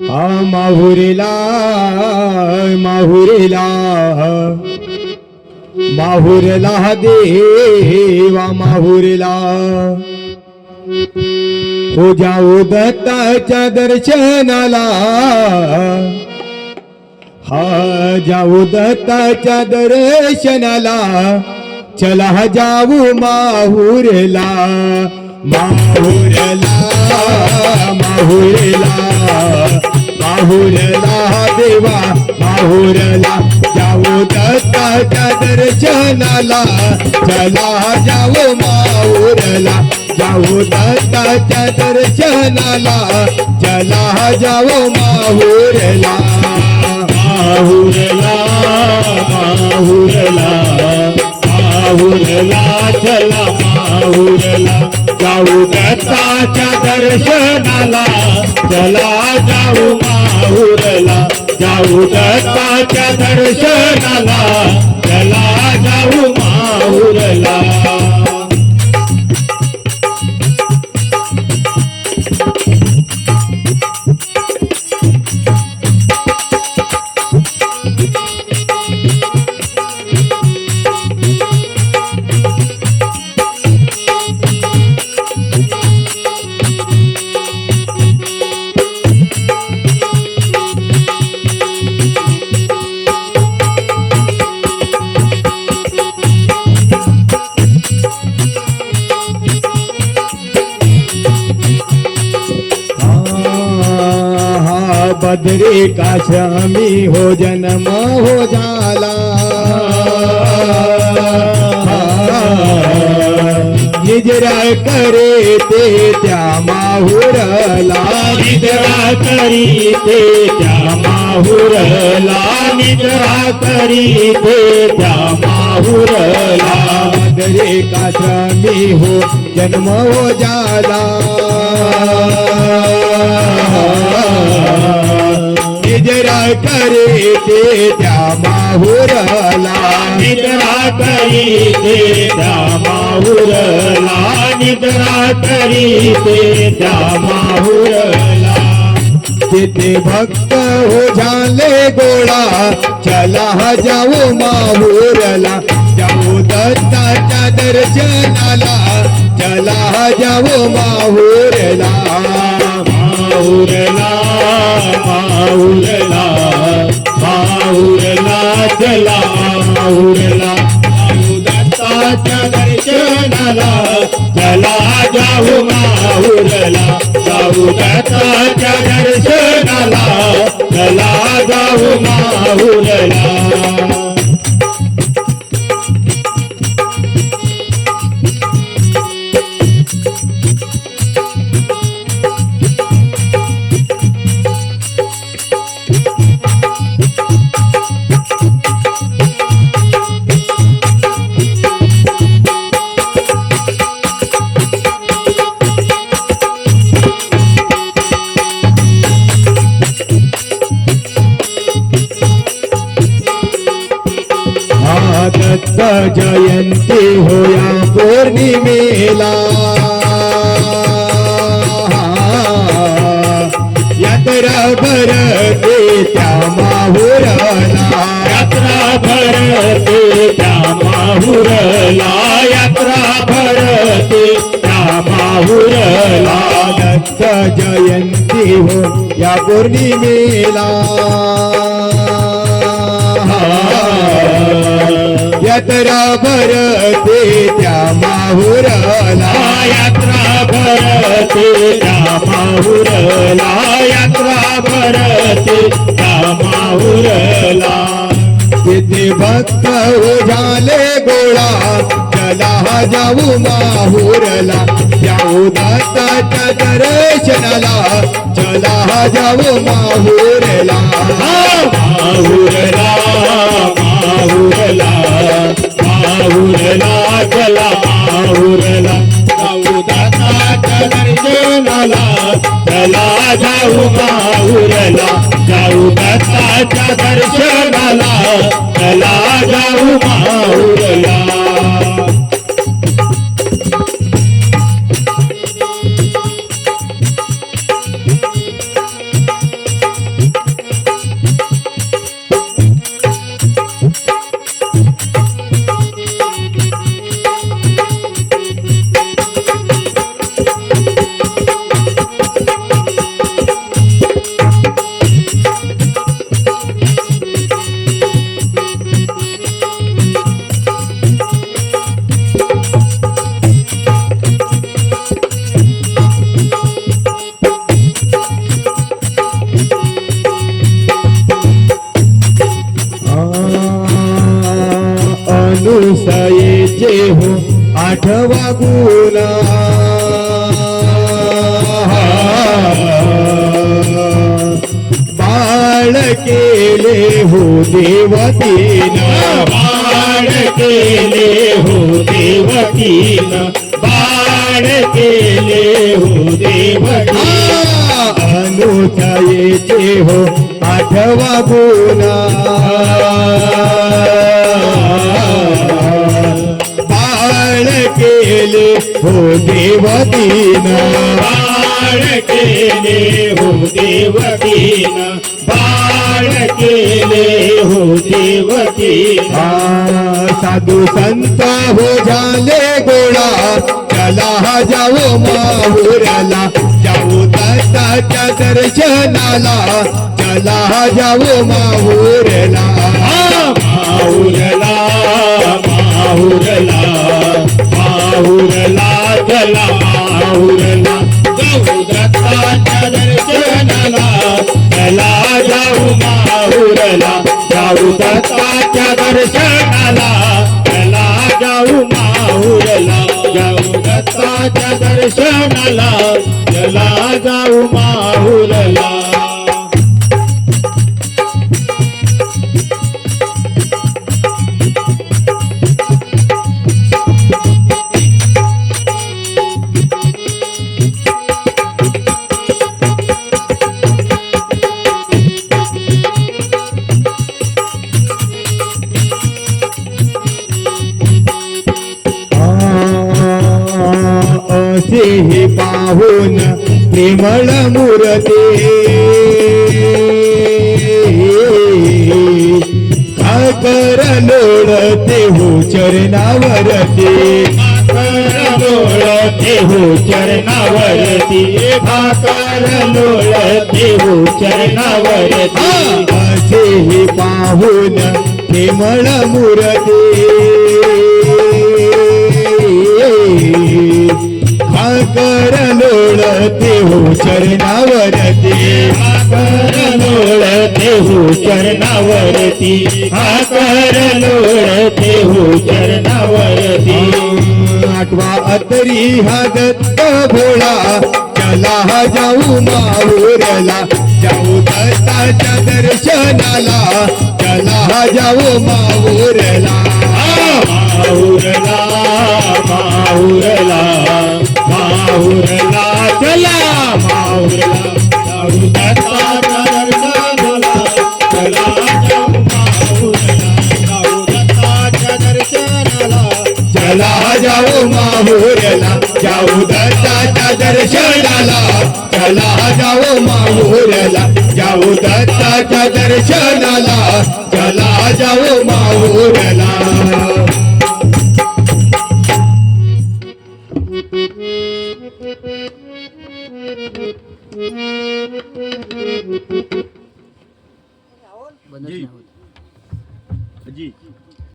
माहुरीला माहुरीला माहुरला देवा माहुरला हो जाऊ दत्ताच्या दर्शनाला हा जाऊ दत्ताच्या दर्शनाला चला जाऊ माहुरला माहुरला माहुरला माहुरला देवा माहुरला जाऊ दत्ताच्या दर्शनाला चला जाऊ माहुरला जाऊ दत्ताच्या दर्शनाला चला जाऊ माहुरला माहुरला माहुरला माहुरला चला माहुरला जाऊ दत्ताच्या दर्शनाला चला जाऊ माहुरला जाऊ दत्ताच्या दर्शनाला चला जाऊ माहुरला बद्री का स्वामी हो जन्म हो जाला निजरा करे ते त्या माहुरला निजरा करी ते त्या माहुरला निजरा करी ते त्या माहुरला बद्री का स्वामी हो जन्म हो जाला निजरा करे ते त्या माहुरला निजरा करी ते त्या माहुरला निजरा करी ते त्या माहुरला तिथे भक्त हो झाले गोळा चला जाऊ माहुरला जाऊ दत्ताच्या दर्शनाला चला जाऊ माहुरला माहुरला माहुरला माहुरला चला माहुरला जाऊ दत्ताच्या दर्शनाला चला जाऊ माहुरला जाऊ दत्ताच्या दर्शनाला चला जाऊ माहुरला दत्त जयंती होया पौर्णिमेला यात्रा भरते त्या माहुरला यात्रा भरते त्या माहुरला यात्रा भरते त्या माहुरला दत्त जयंती हो या पौर्णिमेला यात्रा भरते त्या माहुरला यात्रा भरते त्या माहुरला यात्रा भरते त्या माहुरला तिथे भक्त हो झाले गोळा चला जाऊ माहुरला जाऊ दत्ताच्या दर्शनाला चला जाऊ माहुरला माहुरला माहुरला माहुरला चला माहुरला जाऊ दत्ताच्या दर्शनाला चला जाऊ माहुरला जाऊ दत्ताच्या दर्शनाला चला जाऊ माहुरला अनुसयेचे हो आठवा गुणा बाळ केले हो देवतीना बाळ केले हो देवकीनं बाळ केले हो देवकीनं अनुसयेचे हो आठवा गुणा बाळ केले हो देवतीना बाळ केले हो देवकीनं बाळ केले हो देवकीनं साधू संत हो झाले गोळा चला जाऊ माहुरला जाऊ दत्ताच्या दर्शनाला चला जाऊ माहुरला माहुरला माहुरला माहुरला चला माहुरला जाऊ दत्ताच्या दर्शनाला चला जाऊ माहुरला जाऊ दत्ताच्या दर्शनाला चला जाऊ माहुरला जाऊ दत्ताच्या दर्शनाला चला जाऊ माहुरला असे हे पाहून प्रेमळ मूर्ती कर लोळते हो चरणावरती लोळते हो चरणावरती भाकर लोळते हो चरणावरती असे हे पाहून प्रेमळ मूर्ती कर लोळते हो चरणावरती भाकर लोळते हो चरणावरती भाकर लोळते हो चरणावरती आठवा अतरी हा दत्त भोळा चला जाऊ माहुरला जाऊ दत्ताच्या दर्शनाला चला जाऊ माहुरला माहुरला माहुरला माहुरला चला माहुरला जाऊ दत्ताच्या दर्शनाला चला जाऊ माहुरला जाऊ दत्ताच्या दर्शनाला चला जाऊ माहुरला जाऊ दत्ताच्या दर्शनाला चला जाऊ माहुरला जाऊ दत्ताच्या दर्शनाला चला जाऊ माहुरला जी